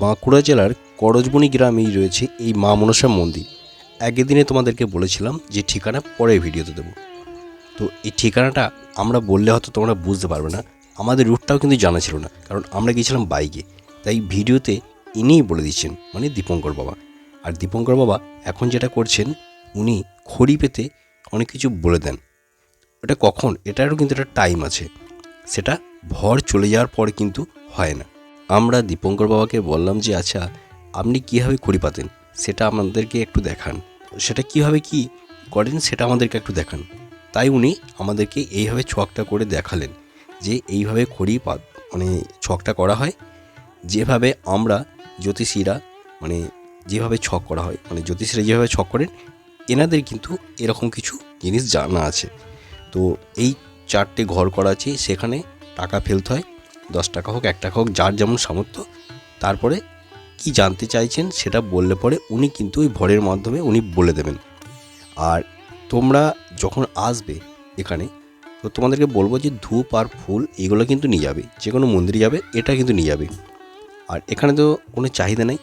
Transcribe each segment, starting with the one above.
বাঁকুড়া জেলার করজবনি গ্রামেই রয়েছে এই মা মনসা মন্দির। আগের দিনে তোমাদেরকে বলেছিলাম যে ঠিকানা পরের ভিডিওতে দেবো। তো এই ঠিকানাটা আমরা বললে হয়তো তোমরা বুঝতে পারবে না, আমাদের রুটটাও কিন্তু জানা ছিল না, কারণ আমরা গিয়েছিলাম বাইকে। তাই ভিডিওতে ইনিই বলে দিচ্ছেন, মানে দীপঙ্কর বাবা। আর দীপঙ্কর বাবা এখন যেটা করছেন, উনি খড়ি পেতে অনেক কিছু বলে দেন। ওটা কখন, এটারও কিন্তু একটা টাইম আছে, সেটা ভর চলে যাওয়ার পরে কিন্তু হয় না। আমরা দীপঙ্কর বাবাকে বললাম যে আচ্ছা আপনি কীভাবে খড়ি পাতেন সেটা আমাদেরকে একটু দেখান, সেটা কীভাবে কি করেন সেটা আমাদেরকে একটু দেখান। তাই উনি আমাদেরকে এইভাবে ছকটা করে দেখালেন যে এইভাবে খড়ি পাত মানে ছকটা করা হয়, যেভাবে আমরা জ্যোতিষীরা মানে যেভাবে ছক করা হয়, মানে জ্যোতিষীরা যেভাবে ছক করেন, এনাদের কিন্তু এরকম কিছু জিনিস জানা আছে। তো এই 4টে ঘর করা আছে, সেখানে টাকা ফেলতে হয়, 10 টাকা হোক 1 টাকা হোক, যার যেমন সামর্থ্য। তারপরে কি জানতে চাইছেন সেটা বললে পরে উনি কিন্তু ওই ভরের মাধ্যমে উনি বলে দেবেন। আর তোমরা যখন আসবে এখানে, তো তোমাদেরকে বলবো যে ধূপ আর ফুল এগুলো কিন্তু নিয়ে যাবে, যে কোনো মন্দিরে যাবে এটা কিন্তু নিয়ে যাবে। আর এখানে তো কোনো চাহিদা নেই,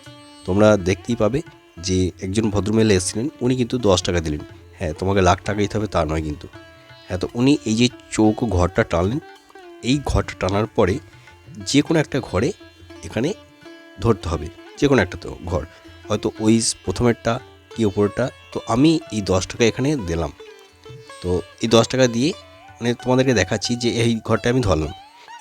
তোমরা দেখতেই পাবে যে একজন ভদ্রমহিলা এসেছিলেন, উনি কিন্তু 10 টাকা দিলেন। হ্যাঁ, তোমাকে লাখ টাকা দিতে হবে তা নয় কিন্তু। হ্যাঁ, তো উনি এই যে চৌকো ঘরটা টানলেন, এই ঘরটা টানার পরে যে কোনো একটা ঘরে এখানে ধরতে হবে, যে কোনো একটা তো ঘর, হয়তো ওই প্রথমেরটা কি ওপরটা। তো আমি এই 10 টাকা এখানে দিলাম। তো এই 10 টাকা দিয়ে মানে তোমাদেরকে দেখাচ্ছি যে এই ঘরটা আমি ধরলাম।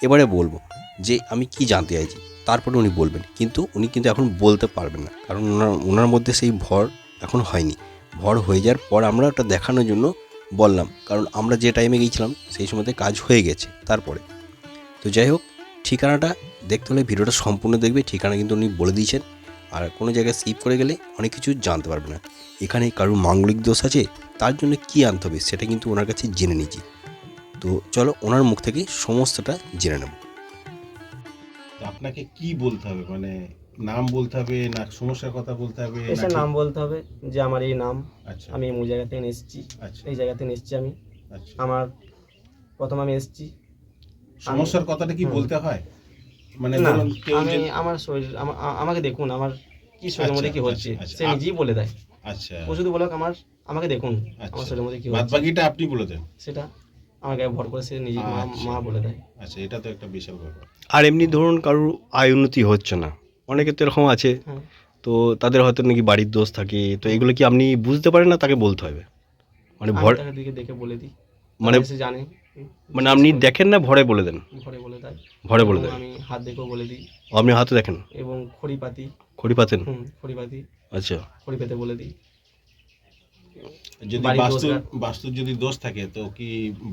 এবারে বলবো যে আমি কি জানতে চাইছি, তারপরে উনি বলবেন, কিন্তু উনি কিন্তু এখন বলতে পারবেন না, কারণ ওনার মধ্যে সেই ভর এখন হয়নি। ভর হয়ে যাওয়ার পর আমরা ওটা দেখানোর জন্য বললাম, কারণ আমরা যে টাইমে গিয়েছিলাম সেই সময়তে কাজ হয়ে গেছে তারপরে। তো যাই হোক, ঠিকানাটা দেখতে হলে ভিডিওটা সম্পূর্ণ দেখবে, ঠিকানা কিন্তু উনি বলে দিয়েছেন। আর কোনো জায়গায় স্কিপ করে গেলে অনেক কিছু জানতে পারবে না। এখানে কারোর মাঙ্গলিক দোষ আছে, তার জন্য কী আনতে হবে সেটা কিন্তু ওনার কাছে জেনে নিয়েছি। তো চলো ওনার মুখ থেকে সমস্তটা জেনে নেব। তো আপনাকে কি বলতে হবে, মানে নাম বলতে হবে না সমস্যার কথা বলতে হবে এসে নাম বলতে হবে যে আমার এই নাম, আচ্ছা আমি এমন জায়গা থেকে এসেছি, আচ্ছা এই জায়গা থেকে এসেছি আমি। আচ্ছা আমার প্রথম আমি এসেছি। সমস্যার কথাটা কি বলতে হয়, মানে না, ধরুন কেউ আমি যে আমার শরীর আমাকে দেখুন, আমার কি শরীরের মধ্যে কি হচ্ছে সে নিজেই বলে দেয়। আচ্ছা ও শুধু বলে আমাকে দেখুন আমার আচ্ছা শরীরের মধ্যে কি বাদ হচ্ছে, বাকিটা আপনি বলে দেন। সেটা আমার গায়ে ভর করে সে নিজে মা আচ্ছা মা বলে দেয়। আচ্ছা, এটা তো একটা বিশাল ব্যাপার। আর এমনি ধরুন কারোর আয় উন্নতি হচ্ছে না, অনেকে তো এরকম আছে, হ্যাঁ, তো তাদের হয়তো নাকি বাড়ির দোষ থাকে, তো এগুলো কি আপনি বুঝতে পারেন না, তাকে বলতে হবে? মানে আমি ভর তাকে দিকে দেখে বলে দিই, মানে সে জানে, মানে আপনি দেখেন না, ভরে বলে দেন? ঘরে বলে দেয়। ভরে বলে এবং দেন? আমি হাত দেখেও বলে দিই, আপনি হাতে দেখেন? এবং খড়ি পাতি, খড়ি পাতেন? খড়ি পাতি, আচ্ছা। খড়ি পেতে বলে দিই। যদি বাড়ির বাস্তুর যদি দোষ থাকে তো কি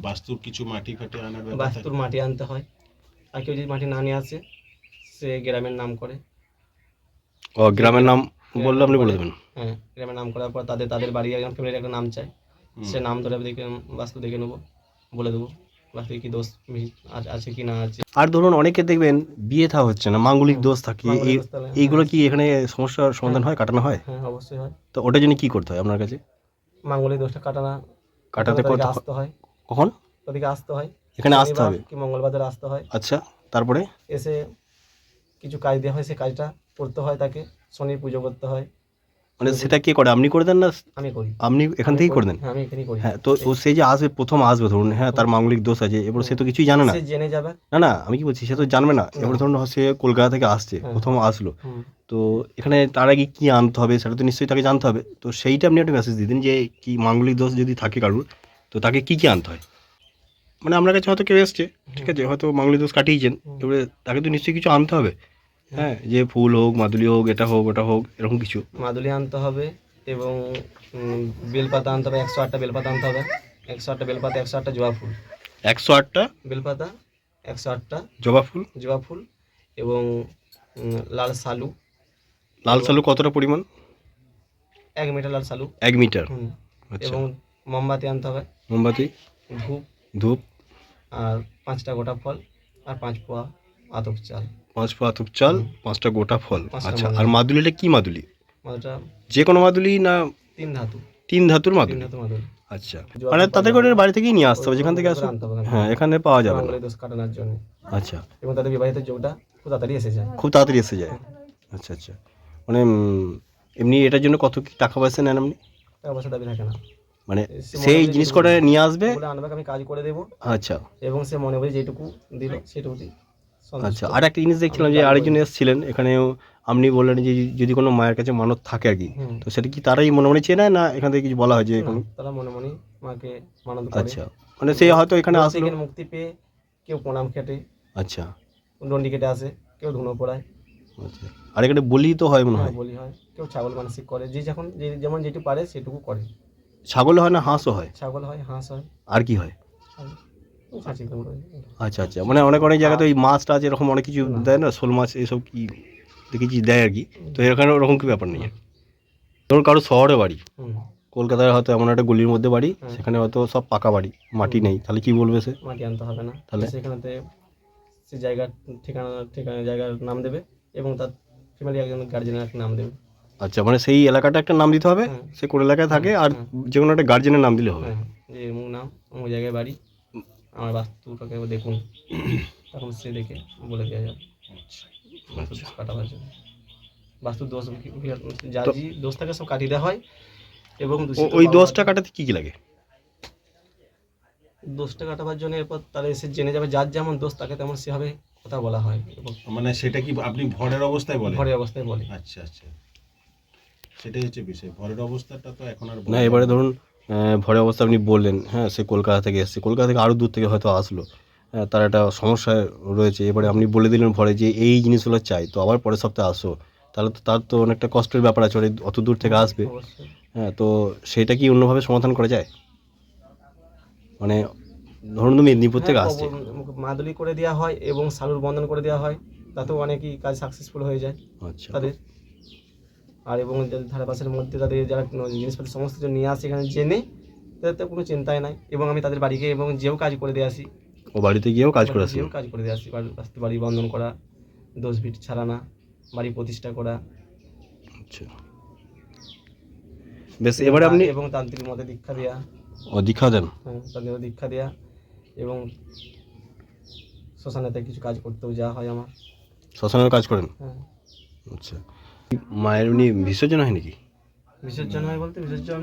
বাস্তুর কিছু মাটি ফাটি আনার ব্যাপার থাকে? বাস্তুর মাটি আনতে হয়, আর কেউ যদি মাটি না নিয়ে আসে সে গ্রামের নাম করে। ও, গ্রামের নাম গ্রামের বললে নাম আপনি বলে বলে, দেবেন? হ্যাঁ, গ্রামের নাম করার পর তাদের বাড়ি একজন ফ্যামিলির একটা নাম চায়, সে নাম ধরে দেখে বাস্তু দেখে নেবো, বলে দেবো বাস্তু কি দোষ আছে কি না আছে। আর ধরুন অনেকে দেখবেন বিয়ে থা হচ্ছে না, মাঙ্গলিক দোষ থাকে, মাঙ্গলিক দোষ তাহলে, এইগুলো কি এখানে সমস্যার সমাধান হয়, কাটানো হয়? হ্যাঁ অবশ্যই হয়। তো ওটার জন্য কি করতে হয় আপনার কাছে? মাঙ্গলিক দোষটা কাটাতে তাদেরকে আসতে হয়, কখন তাদেরকে আসতে হয়, এখানে আসতে শনিবার হবে? কি মঙ্গলবার ধরে আসতে হয়। আচ্ছা, তারপরে? এসে কিছু কাজ দেওয়া হয়, সে কাজটা করতে হয়, তাকে শনির পুজো করতে হয়। মানে সেটা কে করে, আপনি করে দেন না? আমি করি। আপনি এখান থেকেই করে দেন? হ্যাঁ, আমি এখানেই করি। হ্যাঁ, তো ও সে যে আসবে, প্রথম আসবে ধরুন, হ্যাঁ তার মাঙ্গলিক দোষ আছে, এবার সে তো কিছুই জানে না। সে জেনে যাবে। না না, আমি কি বলছি, সে তো জানবে না। এবার ধরুন সে কলকাতা থেকে আসছে, প্রথম আসলো, তো এখানে তার আগে কী আনতে হবে সেটা তো নিশ্চয়ই তাকে জানতে হবে। তো সেইটা আপনি একটা মেসেজ দিয়ে দিন যে কি মাঙ্গলিক দোষ যদি থাকে কারুর, তো তাকে কী কী আনতে হয়। মানে আপনার কাছে হয়তো কেউ এসছে, ঠিক আছে, হয়তো মাঙ্গলিক দোষ কাটিয়েছেন, এবারে তাকে তো নিশ্চয়ই কিছু আনতে হবে। হ্যাঁ, যে ফুল হোক, মাদুলি হোক, এটা হোক ওটা হোক, এরকম কিছু। মাদুলি আনতে হবে, এবং বেলপাতা আনতে হবে, 108টা বেলপাতা আনতে হবে, 108টা বেলপাতা, 108টা জবা ফুল। 108টা বেলপাতা, 108টা জবা ফুল। জবা ফুল, এবং লাল শালু। লাল শালু কতটা পরিমাণ? 1 মিটার লাল শালু। 1 মিটার। আচ্ছা। এবং মোমবাতি আনতে হবে, মোমবাতি, ধূপ, ধূপ, আর 5টা গোটা ফল, আর 5 পোয়া আতপ চাল। 5 পা আতপ চাল, 5টা গোটা ফল। 5টা আচ্ছা, মাদুলি। আর মাদুলিটা কি মাদুলি? মাদুলিটা যে কোনো মাদুলি না 3 ধাতু, 3 ধাতুর 3 মাদুলি? ধাতু মাদুলি। আচ্ছা, মানে তাদের করে বাড়ি থেকেই নিয়ে আসতে হবে, যেখান থেকে আসুক। আনতে হবে, হ্যাঁ, এখানে পাওয়া যাবে না। মাঙ্গলিক দোষ কাটানোর জন্য। আচ্ছা, এবং তাদের বিবাহিত যোগটা খুব তাড়াতাড়ি এসে যায়। খুব তাড়াতাড়ি এসে যায়। আচ্ছা আচ্ছা, মানে এমনি এটার জন্য কত কি টাকা পয়সা নেন আপনি? টাকা পয়সা দাবি থাকে না। মানে সে সেই মনে করে জিনিস যেটুকু করে দিবে, নিয়ে আসবে? ওগুলো আনবে, আমি কাজ করে দেবো, আচ্ছা এবং সে মনে করে যেটুকু দিল সেটুকুই সন্তুষ্ট। আচ্ছা, আর একটা জিনিস দেখছিলাম আমি যে কাজ আরেকজন করি। এসেছিলেন এখানেও, আপনি বললেন যে যদি কোনো মায়ের কাছে মানত থাকে আর কি, হুম। তো সেটা কি তারাই মনে মনে চেয়ে নেয়, না এখান থেকে কিছু বলা হয় যে না, এখানে? তারা মনে মনে মাকে মানত করে, আচ্ছা, মানে সে এবং হয়তো এখানে রোগ আসলো। থেকে মুক্তি পেয়ে কেউ প্রণাম খেটে, আচ্ছা দণ্ডি কেটে আসে, কেউ ধুনো পড়ায়। আচ্ছা, আর এখানে বলি তো হয় মনে হ্যাঁ, হয়? বলি হয়, কেউ ছাগল মানসিক করে, যে যখন যে যেমন যেটু পারে সেটুকু করে। ছাগল হয় না হাঁসও হয়? ছাগল হয়, হাঁস হয়, আর কি হয়? আর খাসি কুমড়ো হয়। আচ্ছা আচ্ছা, মানে অনেক অনেক জায়গাতে ওই মাছ টাছ এরকম অনেক কিছু না। দেয় না, শোল মাছ এইসব কি দেখেছি দেয় আর কি, তো এখানে ওরকম কি ব্যাপার নেই না। আর কি? ধরুন কারো শহরে বাড়ি, হুম। কলকাতায় হয়তো এমন একটা গলির মধ্যে বাড়ি, হ্যাঁ। সেখানে হয়তো সব পাকা বাড়ি, মাটি হুম। নেই, তাহলে কি বলবে সে? মাটি আনতে হবে না, তাহলে? সেখানেতে সে জায়গার ঠিকানা জায়গার নাম দেবে, এবং তার ফ্যামিলি একজন গার্জেনের একটা নাম দেবে। আচ্ছা, মানে সেই এলাকাটা একটা নাম দিতে হবে, হ্যাঁ। সে কোন এলাকায় থাকে, আর হ্যাঁ। যে কোনো একটা গার্জেনের নাম দিলে হবে। হ্যাঁ, যে অমুক নাম, অমুক জায়গায় বাড়ি, আমার বাস্তুটাকে দেখুন, তখন সে দেখে বলে দেওয়া যাবে বাস্তু দোষ কাটাবার জন্য। বাস্তু দোষ যার তো যে দোষ থাকে সব কাটিয়ে দেওয়া হয়, এবং দূষিত ওই বাবা দোষটা মাকে- কাটাতে কি কি লাগে? দোষটা কাটাবার জন্য এরপর তারা এসে জেনে যাবে, যার যেমন দোষ তাকে তেমন সেভাবে কথা বলা হয়, এবং মানে সেটা কি আপনি ভরের অবস্থায় বলেন? ঘরে অবস্থায় বলে। আচ্ছা আচ্ছা, সেটাই হচ্ছে বিষয়। ভরের অবস্থাটা তো এখন আর না বলা এবারে যাবে না। ধরুন ভরে অবস্থা আপনি বললেন, হ্যাঁ সে কলকাতা থেকে এসছে, কলকাতা থেকে আরও দূর থেকে হয়তো আসলো, হ্যাঁ তার একটা সমস্যায় রয়েছে, এবারে আপনি বলে দিলেন ভরে যে এই জিনিসগুলো চাই, তো আবার পরের সপ্তাহে আসো, তাহলে তো তার তো অনেকটা কষ্টের ব্যাপার আছে, ওরা অত দূর থেকে আসবে, অবশ্যই। হ্যাঁ তো সেটা কি অন্যভাবে সমাধান করা যায়? মানে ধরুন তো মেদিনীপুর হ্যাঁ, থেকে আসছে। মাদুলি করে দেওয়া হয় এবং সালুর বন্ধন করে দেওয়া হয়, তাতেও অনেকই কাজ সাকসেসফুল হয়ে যায় আচ্ছা তাদের। আর এবং যাদের ধারেপাশের মধ্যে তাদের যারা জিনিসপত্র সমস্ত কিছু নিয়ে আসে এখানে জেনে, তাদের তো কোনো চিন্তাই নাই, এবং আমি তাদের বাড়িকে এবং যেও কাজ করে দিয়ে আসি, ও বাড়িতে গিয়েও কাজ করে বাড়িতে আসেন? যেও কাজ করে দিয়ে আসি, বাড়ি বন্ধন করা, দোষ ভিট ছাড়ানা, বাড়ি প্রতিষ্ঠা করা, আচ্ছা বেশ, এবারে আপনি এবং তান্ত্রিক মতে দীক্ষা দেওয়া। ও দীক্ষা দেন? হ্যাঁ, তাদের দীক্ষা দেওয়া, এবং শ্মশানেতে কিছু কাজ করতেও যাওয়া হয় আমার। শ্মশানের কাজ করেন? হ্যাঁ। আচ্ছা, মায়ের এমনি বিসর্জন হয় নাকি? বিসর্জন হয় বলতে, বিসর্জন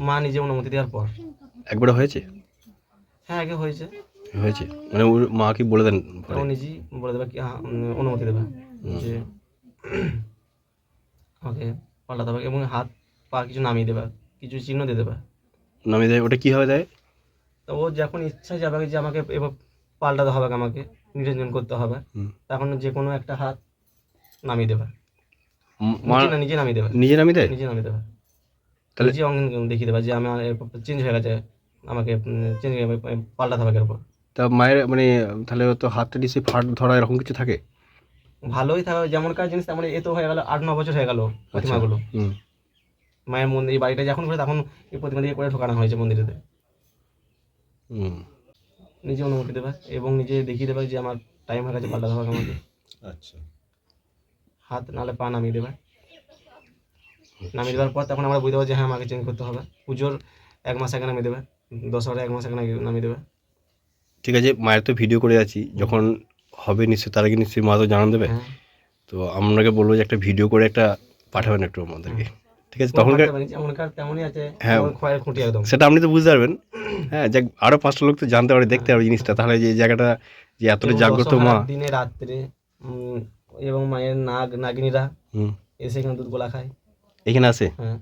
মা নিজে অনুমতি দেওয়ার পর। একবারে হয়েছে? হ্যাঁ, আগে হয়েছে, হয়েছে, মানে ওর মা কি বলে দেন পরে? ও নিজেই বলে দেবে কি, হ্যাঁ, অনুমতি দেবে যে আমাকে পাল্টাতে হবে, এবং হাত পা কিছু নামিয়ে দেবে, কিছু চিহ্ন দিয়ে দেবে। নামিয়ে দেয়, ওটা কীভাবে দেয়? তো ও যখন ইচ্ছা যাবে যে আমাকে এবার পাল্টাতে হবে, আমাকে নিরঞ্জন করতে হবে, হুম। তখন যে কোনো একটা হাত নামিয়ে দেবে, মা নিজে নামিয়ে দেবে, নিজে নামিয়ে দেয়? নিজে নামিয়ে দেবে, তাহলে নিজে অঙ্গ দেখিয়ে দেবে যে আমার চেঞ্জ হয়ে গেছে, আমাকে চেঞ্জ পাল্টাতে হবে এরপর। তা মায়ের মানে তাহলে তো হাতটা নিচে ফাট ধরা এরকম কিছু থাকে? ভালোই থাকবে, যেমনকার জিনিস তেমন, এ তো হয়ে গেল 8-9 বছর হয়ে গেল আচ্ছা। প্রতিমাগুলো। হুম। মায়ের মন্দির, এই বাড়িটা যখন করে তখন এই প্রতিমা দিয়ে করে ঢোকানো হয়েছে মন্দিরেতে। হুম। নিজে অনুমতি দেবে এবং নিজে দেখিয়ে দেবে যে আমার টাইম হয়ে গেছে, পাল্টাতে হবে আমাকে। আচ্ছা হাত নাহলে পা নামিয়ে দেবে, নামিয়ে দেওয়ার পর তখন আমরা বুঝতে পারবো যে হ্যাঁ আমাকে চেঞ্জ করতে হবে। পুজোর 1 মাস আগে নামিয়ে দেবে, দশহরা 1 মাস আগে নামিয়ে দেবে। ঠিক আছে, মায়ের তো ভিডিও করে আছি, যখন হবে নিশ্চয়ই তার আগে নিশ্চয়ই মা তো জানান দেবে, হ্যাঁ, তো আপনাকে বলবো যে একটা ভিডিও করে একটা পাঠাবেন একটু আমাদেরকে, ঠিক আছে? তখন যেমনকার তেমনই আছে, হ্যাঁ। যেমন খয়ের খুঁটি একদম। সেটা আপনি তো বুঝতে পারবেন, হ্যাঁ যাক আরও 5টা লোক তো জানতে পারে, দেখতে পারে জিনিসটা, তাহলে যে এই জায়গাটা যে এতটা এবং জাগ্রত মা। দশহরার দিনে রাত্রে এবং মায়ের নাগিনীরা হুম। এসে এখানে দুধ গোলা খায়। এখানে আছে? হ্যাঁ,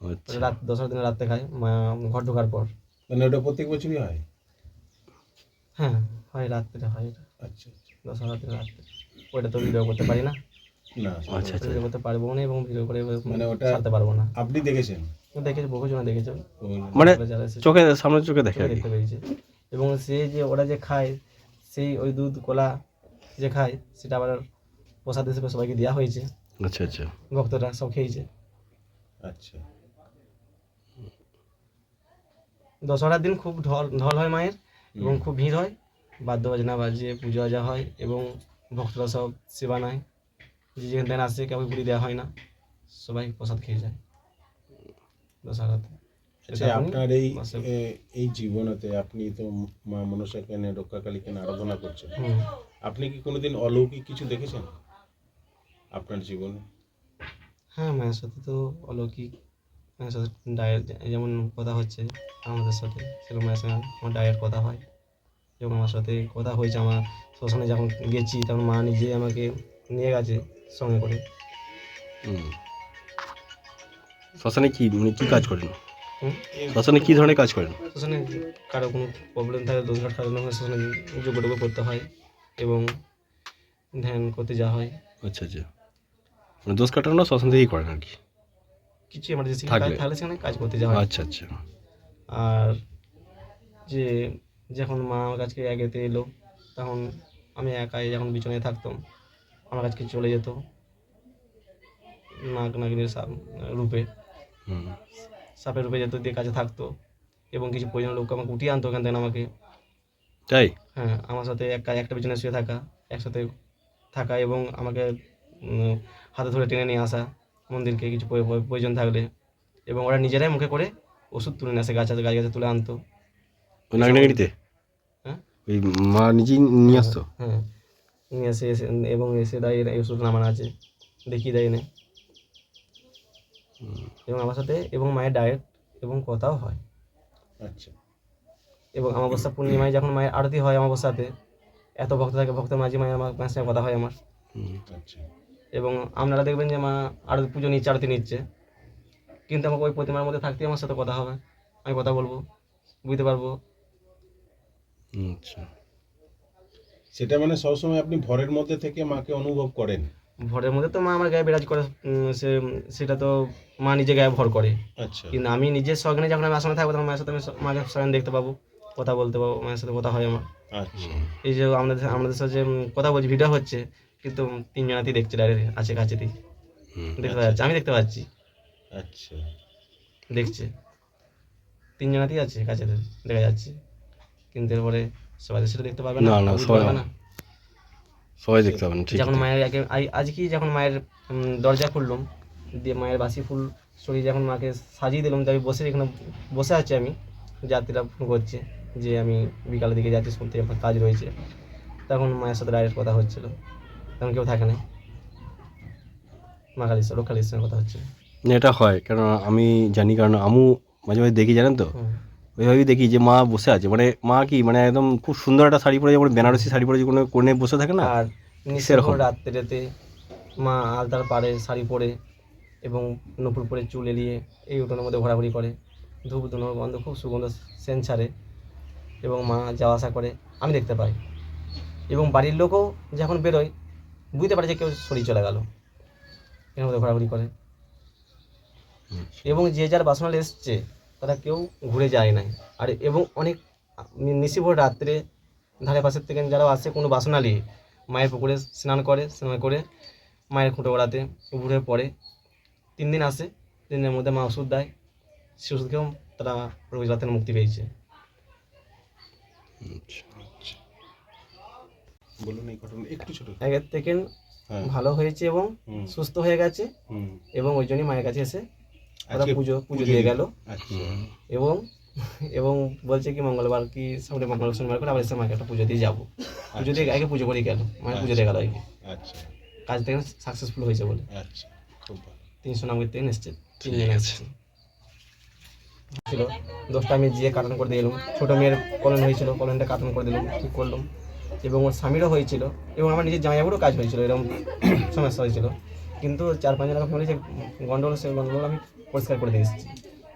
আচ্ছা রাত দশহরার দিনে রাত্রে খায় মা, ঘর ঢোকার পর। মানে ওটা প্রত্যেক বছরই হয়? হ্যাঁ, হয় রাত্রে হয় এটা, আচ্ছা আচ্ছা। দশহরার দিনে রাত্রে। ওইটা তো ভিডিও করতে পারি না, না আচ্ছা আচ্ছা, ভিডিও করতে পারবো না, এবং ভিডিও করে মানে ওটা ছাড়তে পারবো না। আপনি দেখেছেন? দেখেছি, বহুজনে দেখেছে, মানে যারা এসেছে চোখে সামনে চোখে দেখে চোখে আর কি। দেখতে পেয়েছে। এবং সে যে ওরা যে খায়, সেই ওই দুধ কলা যে খায়, সেটা আবার প্রসাদ হিসেবে সবাইকে দেওয়া হয়েছে, আচ্ছা আচ্ছা, ভক্তরা সব খেয়েছে। আচ্ছা দশহরার দিন খুব ঢল হয় মায়ের, এবং হুম। খুব ভিড় হয়, বাদ্য বাজনা বাজে, পুজো আজা হয়, এবং ভক্তরা সব সেবা নেয়, যে যেখান থেকে আসে কাউকে গুলি দেওয়া হয় না, সবাই প্রসাদ খেয়ে যায় দশহরাতে। আচ্ছা, এটা আপনার এই মাসে- এই জীবনেতে আপনি তো মা মনসাকে রক্ষাকালীকে আরাধনা করছেন, হুম। আপনি কি কোনোদিন অলৌকিক কিছু দেখেছেন? আপনার জীবনে? হ্যাঁ, মায়ের সাথে তো অলৌকিক, মায়ের সাথে ডাইরেক্ট যেমন কথা হচ্ছে আমাদের সাথে, সেরকম মায়ের সঙ্গে আমার ডাইরেক্ট কথা হয়। যখন আমার সাথে কথা হয়েছে, আমার শ্মশানে যখন গেছি তখন মা নিজে আমাকে নিয়ে গেছে সঙ্গে করে। হুম। শ্মশানে কি মানে কী কাজ করেন? হুম, শ্মশানে কী ধরনের কাজ করেন? শ্মশানে কারো কোনো প্রবলেম থাকে, দোষঘাট কারণে হয়, শ্মশানে যোগ্যটোগ্য করতে হয় এবং ধ্যান করতে যাওয়া হয়। আচ্ছা আচ্ছা, মানে দোষ কাটানো শ্মশান থেকেই করেন আর কি? কিছু এমার্জেন্সি কাজ থাকলে? থাকলে সেখানে কাজ করতে যাওয়া হয়। আচ্ছা আচ্ছা। আর যে যখন মা আমার কাছকে আগেতে এলো, তখন আমি একাই যখন বিছানায় থাকতাম, আমার কাছকে চলে যেত নাগ নাগিনীর রূপে, হুম। সাপের রূপে যেত, দিয়ে কাছে থাকতো এবং কিছু প্রয়োজন লোক আমাকে উঠিয়ে আনতো ওখান থেকে আমাকে। তাই? হ্যাঁ, আমার সাথে একটা বিছানায় শুয়ে থাকা, একসাথে থাকা এবং আমাকে হাতে ধরে টেনে নিয়ে আসা মন্দিরকে কিছু প্রয়োজন থাকলে, এবং ওরা নিজেরাই মুখে করে ওষুধ তুলে নিয়ে আসে, গাছ গাছে তুলে আনতো। ওই নাগনাগিরিতে? হ্যাঁ ওই মা নিজেই নিয়ে আসতো? হ্যাঁ, নিয়ে এসে এবং এসে দাঁড়িয়ে এই ওষুধ নামান আছে দেখিয়ে দেয় এনে, এবং আমার সাথে এবং মায়ের ডায়েট এবং কথাও হয়। আচ্ছা। এবং অমাবস্যা পূর্ণিমায় যখন মায়ের আরতি হয় অমাবস্যাতে, এত ভক্ত থাকে, ভক্তের মাঝে মায়ের মায়ের সঙ্গে কথা হয় আমার। হুম। আচ্ছা। এবং আপনারা দেখবেন যে মা আরতি পুজো নিচ্ছে, আরতি নিচ্ছে, কিন্তু আমাকে ওই প্রতিমার মধ্যে থাকতেই আমার সাথে কথা হবে, আমি কথা বলবো, বুঝতে পারবো। আচ্ছা। সেটা মানে সবসময় আপনি ভরের মধ্যে থেকে মাকে অনুভব করেন? ভরের মধ্যে তো মা আমার গায়ে বিরাজ করে, সেটা তো মা নিজে গায়ে ভর করে, আচ্ছা। কিন্তু আমি নিজের সঙ্গে যখন আমি আসামে থাকবো তখন মায়ের সাথে আমি মাকে সঙ্গে দেখতে পাবো, কথা বলতে পাবো, মায়ের সাথে কথা হয় আমার। আচ্ছা। এই যে আমাদের সাথে যে কথা বলছি, ভিডিও হচ্ছে, কিন্তু তিনজনাতেই দেখছে, ডাইরেক্ট আছে কাছেতেই দেখতে পাচ্ছি, আমি দেখতে পাচ্ছি, আচ্ছা। দেখছে, তিনজনাতেই আছে কাছে দেখা যাচ্ছে, কিন্তু এরপরে সবাই তো সেটা দেখতে পাবে না, না, না, বুঝতে সবাই পারবে না। সবাই দেখতে পাবেন, ঠিক যখন ঠিক। মায়ের আজকে যখন মায়ের দরজা খুললাম, দিয়ে মায়ের বাসি ফুল সরিয়ে যখন মাকে সাজিয়ে দিলাম, আমি বসে এখানে বসে আছি, আমি যাত্রীরা ফোন করছে যে আমি বিকালের দিকে যাচ্ছি, শুনতে আমার কাজ রয়েছে, তখন মায়ের সাথে ডাইরেক্ট কথা হচ্ছিল, তখন কেউ থাকে না, মা কালীর লোক কালীর সঙ্গে কথা হচ্ছে। না, এটা হয়, কারণ আমি জানি, কারণ আমু মাঝে মাঝে দেখি, জানেন তো, হুম। ওইভাবেই দেখি যে মা বসে আছে, মানে মা কি মানে একদম খুব সুন্দর একটা শাড়ি পরে, যেমন বেনারসি শাড়ি পরে যে কোনো কোণে বসে থাকে না, আর নিঃসহ সেরকম। রাত্রেতে মা আলতার পাড়ে শাড়ি পরে এবং নূপুর পরে চুল এলিয়ে এই উঠোনের মধ্যে ঘোরাঘুরি করে, ধূপ ধুনো গন্ধ খুব সুগন্ধ সেন ছাড়ে, এবং মা যাওয়া আসা করে, আমি দেখতে পাই, এবং বাড়ির লোকও যখন বেরোয় বুঝতে পারে যে কেউ সরিয়ে চলে গেল, এর মধ্যে ঘোরাঘুরি করে, এবং যে যার বাসনাল এসছে তারা কেউ ঘুরে যায় নাই। আর এবং অনেক নিশিভোর রাত্রে ধারে পাশের থেকে যারা আসে কোনো বাসনা নিয়ে মায়ের পুকুরে স্নান করে মায়ের খুঁটো ওড়াতে ঘুরে পড়ে 3 দিন আসে, 3 দিনের মধ্যে মা ওষুধ দেয়, সে ওষুধ খেয়েও তারা রোগ রাতের মুক্তি পেয়েছে। বলুন এই ঘটনা একটু ছোট। আগের থেকে হ্যাঁ। ভালো হয়েছে এবং হুম। সুস্থ হয়ে গেছে, হুম। এবং ওই জন্যই মায়ের কাছে এসে ওরা আজকে পুজো দিয়ে গেল, আচ্ছা। এবং এবং বলছে কি মঙ্গলবার কি সামনে শনিবার করে আবার এসে মাকে একটা পুজো দিয়ে যাবো, পুজো দিয়ে আগে পুজো করেই গেল, মায়ের পুজো দিয়ে গেল আগে, আচ্ছা। কাজ থেকে সাকসেসফুল হয়েছে বলে। আচ্ছা, খুব ভালো। 390 থেকে এসছে, ঠিক 3 জন আছে। এসছে ছিল, দোষটা আমি যে কাটন করে দিয়ে এলাম, ছোটো মেয়ের কলন হয়েছিল, কলনটা কাটন করে দিলাম, ঠিক করলাম, এবং ওর স্বামীরও হয়েছিল, এবং আমার নিজের জামাইবাবুরও কাজ হয়েছিল, এরকম সমস্যা হয়েছিল, কিন্তু 4-5 জন ফ্যামিলি যে গন্ডগোল, সেই গন্ডগোল আমি পরিষ্কার করে দিয়ে এসেছি,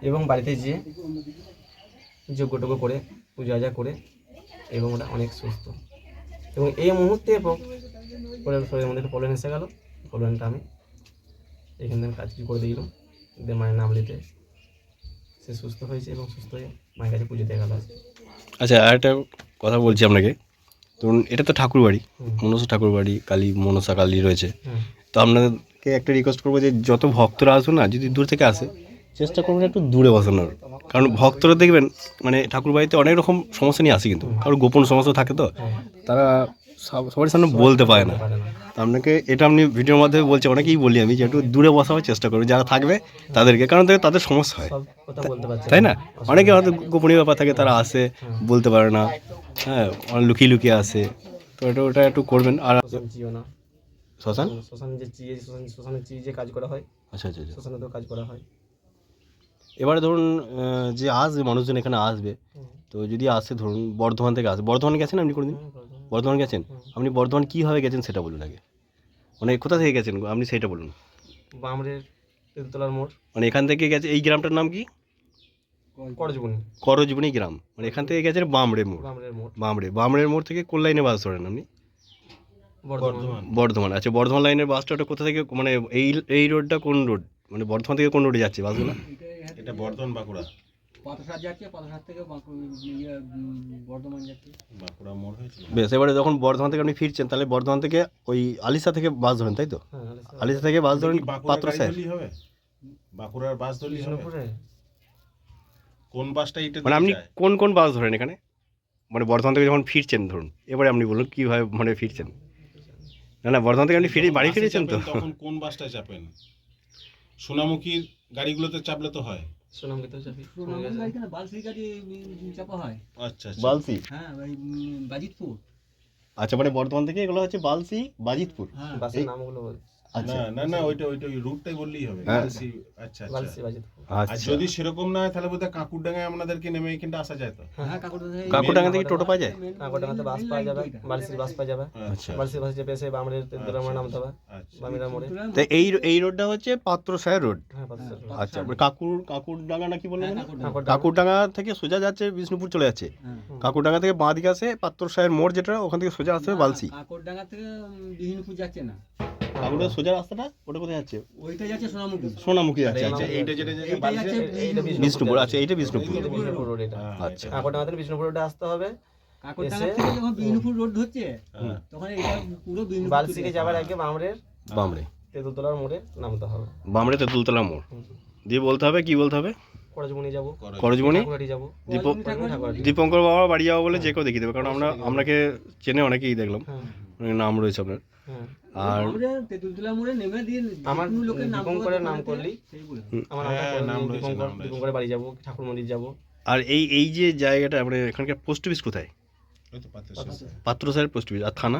এবং বাড়িতে যেয়ে যজ্ঞটজ্ঞ করে পূজা আজা করে, এবং ওটা অনেক সুস্থ, এবং এই মুহূর্তে শরীরের মধ্যে একটা প্রবলেম এসে গেল, প্রবলেমটা আমি এখান থেকে কাজ করে দিলাম, দিয়ে মায়ের নাম নিতে সে সুস্থ হয়েছে, এবং সুস্থ হয়ে মায়ের কাছে পুজো দিয়ে গেল। আচ্ছা, আর একটা কথা বলছি আপনাকে, ধরুন এটা তো ঠাকুর বাড়ি, হুম। মনসা ঠাকুর বাড়ি, মনসা কালী রয়েছে, হুম। তো আপনাদেরকে একটা রিকোয়েস্ট করবো যে যত ভক্তরা আসুন না, যদি দূর থেকে আসে, চেষ্টা করবেন একটু দূরে বসানোর, কারণ ভক্তরা দেখবেন মানে ঠাকুর বাড়িতে অনেক রকম সমস্যা নিয়ে আসে, কিন্তু কারোর গোপন সমস্যা থাকে, তো তারা সবার সামনে বলতে পারে না। তো আপনাকে এটা আপনি ভিডিওর মাধ্যমে বলছি, অনেকেই বলি আমি যে একটু দূরে বসাবার চেষ্টা করবে যারা থাকবে তাদেরকে, কারণ তাদের সমস্যা হয়, সব কথা বলতে পারছে তাই না? অনেকে হয়তো গোপনীয় ব্যাপার থাকে, তারা আসে বলতে পারে না, হ্যাঁ, অনেক লুকিয়ে লুকিয়ে আসে, তো ওটা একটু করবেন। আর জিও না, শ্মশান? শ্মশান যে শ্মশানের যে কাজ করা হয়, আচ্ছা আচ্ছা আচ্ছা। শ্মশানেতেও কাজ করা হয়। এবারে ধরুন যে আসবে মানুষজন এখানে আসবে, হুম। তো যদি আসে ধরুন বর্ধমান থেকে আসে, বর্ধমানে গেছেন আপনি কোনোদিন? হ্যাঁ, বর্ধমান। বর্ধমান গেছেন? আপনি বর্ধমান কীভাবে গেছেন সেটা বলুন আগে, মানে কোথা থেকে গেছেন আপনি সেটা বলুন। বামরের তেলতলার মোড়, মানে এখান থেকে গেছে, এই গ্রামটার নাম কি? করজবনি, করজবনি গ্রাম। মানে এখান থেকে গেছেন বামড়ে মোড়। বামরের মোড়, বামড়ের মোড় থেকে কোন লাইনে বাস ধরেন আপনি? বর্ধমান। বর্ধমান। আচ্ছা, বর্ধমান লাইনের বাসটা ওটা কোথা থেকে, মানে এই রোডটা কোন রোড, মানে বর্ধমান থেকে কোন রোডে যাচ্ছে বাসগুলো? এটা বর্ধমান বাঁকুড়া, পাথরঘাট যাচ্ছে, পাথরঘাট থেকে বর্ধমান যাচ্ছে। বাঁকুড়া মোড় হয়েছে। বেশ, এবারে যখন বর্ধমান থেকে আপনি ফিরছেন তাহলে বর্ধমান থেকে ওই আলিশা থেকে বাস ধরেন, তাই তো? হ্যাঁ, আলিশা থেকে বাস ধরেন পাত্র স্যার। হবে বাঁকুড়ার বাস ধরলেই হবে। বিষ্ণুপুরে কোন বাসটা এটা মানে আপনি কোন কোন বাস ধরেন এখানে, মানে বর্ধমান থেকে যখন ফিরছেন ধরুন, এবারে আপনি বলুন কীভাবে মানে ফিরছেন। না বর্ধমান থেকে আপনি বাড়ি ফিরেছেন তো? তখন কোন বাসটা চাপেন? সোনামুখীর গাড়িগুলোতে চাপলে তো হয়। সোনামগীতেও যাবি, বালসি গাড়ি চাপা হয়। আচ্ছা আচ্ছা। বালসি। হ্যাঁ, ওই বাজিতপুর। আচ্ছা, মানে বর্ধমান থেকে এগুলো হচ্ছে বালসি, বাজিতপুর। হ্যাঁ, বাসের নামগুলো বল। আচ্ছা না ওইটা ওই রুটটাই বললেই হবে। হ্যাঁ। বালসি। আচ্ছা বালসি, আচ্ছা। বাজিতপুর। আর আচ্ছা। যদি সেরকম না হয় তাহলে বোধহয় কাকুরডাঙ্গায় আপনাদেরকে নেমে এখানটা আসা যায় তো। হ্যাঁ, কাকুরডাঙ্গা থেকে কাকুরডাঙ্গা থেকে টোটো পাওয়া যায়? কাকড়ডাঙ্গাতে বাস পাওয়া যাবে, বালসির বাস পাওয়া যাবে। আচ্ছা। বালসির বাসে চেপে এসে বামরের তেলতলার মোড়ে নামতে হবে, আচ্ছা। বামিরা মোড়ে। তো এই রোডটা হচ্ছে পাত্রসাহের রোড। হ্যাঁ, পাশে আচ্ছা, মানে কাকুরডাঙ্গা নাকি বললেন? কাকড়ডাঙ্গা। কাকুরডাঙ্গা থেকে সোজা যাচ্ছে বিষ্ণুপুর চলে যাচ্ছে। কাকুরডাঙ্গা থেকে বাঁ দিকে আসে পাত্রসাহের মোড়, যেটা ওখান থেকে সোজা আসবে বালসি। কাকুরডাঙ্গা থেকে বিহিনপুর যাচ্ছে না, কাকুরডাঙ্গা সোজা রাস্তাটা ওটা কোথায় যাচ্ছে? ওইটা যাচ্ছে সোনামুখী। সোনামুখী যাচ্ছে। আচ্ছা এইটা যেটা এইটা বালসি যাচ্ছে এইটা বিষ্ণুপুর। আচ্ছা, এইটা বিষ্ণুপুর। এটা বিষ্ণুপুর রোড এটা। আচ্ছা। কাকড়ডাঙ্গা থেকে বিষ্ণুপুর রোডে আসতে হবে। কাকুরডাঙ্গা এসে- থেকে যখন বিহিনপুর রোড ধরছে, হ্যাঁ। তখন এটা পুরো বিহিনপুর বালসিকে যাবার আগে বামরের বামড়ে তেলতলার মোড়ে নামতে হবে। বামড়ে তেঁতুলতলা মোড় দিয়ে বলতে হবে, কি বলতে হবে? করজবনি যাবো, করজবনি। ঠাকুরহাটি যাবো, ঠাকুরহাটি। দীপঙ্কর বাবা বাড়ি যাওয়া বলে যে কেউ দেখিয়ে দেবে, কারণ আপনাকে চেনে অনেকেই দেখলাম, হ্যাঁ, মানে নাম রয়েছে আপনার। হ্যাঁ। আর আমরা তেঁতুলতলা মোড়ে নেমে দিয়ে আমার যেকোনো লোকের নাম দীপঙ্করের নাম করলি, সেই বলে। আমার হ্যাঁ, নাম নামটা রয়েছে, নাম রয়েছে। দীপঙ্করের বাড়ি যাবো, ঠাকুর মন্দির যাবো। আর এই যে জায়গাটা, মানে এখানকার পোস্ট অফিস কোথায়? ওই তো পাত্র পাত্রসাহের পোস্ট অফিস। আর থানা?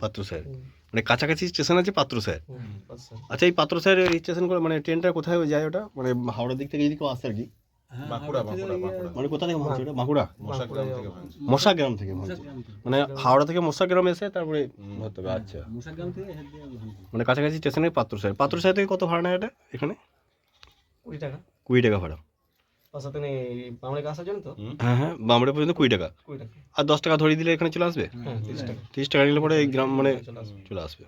পাত্রসাহের। মানে কাছাকাছি স্টেশন আছে পাত্রসাহের। আচ্ছা, আচ্ছা, এই পাত্রসাহের স্টেশন করে মানে ট্রেনটা কোথায় যায় ওটা, মানে হাওড়ার দিক থেকে এইদিকেও আসে আর কি? হ্যাঁ, বাঁকুড়া হাওড়া থেকে বাঁকুড়া ওই, বাঁকুড়া মানে কোথা থেকে ভাঙছে ওটা? বাঁকুড়া মশাগ্রাম থেকে ভাঙছে। মশাগ্রাম থেকে ভাঙছে। মুসাগ্রাম থেকে। মানে হাওড়া থেকে মশাগ্রাম এসে তারপরে ধরতে হবে। আচ্ছা, মুসাগ্রাম থেকে হেঁটে দিয়ে ভাঙছে। মানে কাছাকাছি স্টেশনে পাত্রসাহের থেকে কত ভাড়া নেয় এটা এখানে? 20 টাকা। 20 টাকা ভাড়া। তার সাথে নেই বামরেকে আসার জন্য তো হ্যাঁ, বামড়ে পর্যন্ত 20 টাকা। 20 টাকা। আর 10 টাকা ধরিয়ে দিলে এখানে চলে আসবে। হ্যাঁ, 30 টাকা 30 টাকা নিলে পরে এই গ্রাম মানে চলে আসবে। চলে আসবে।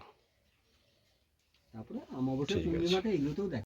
তারপরে অমাবস্যা ঠিক আছে। পূর্ণিমাতে এগুলোতেও দেখ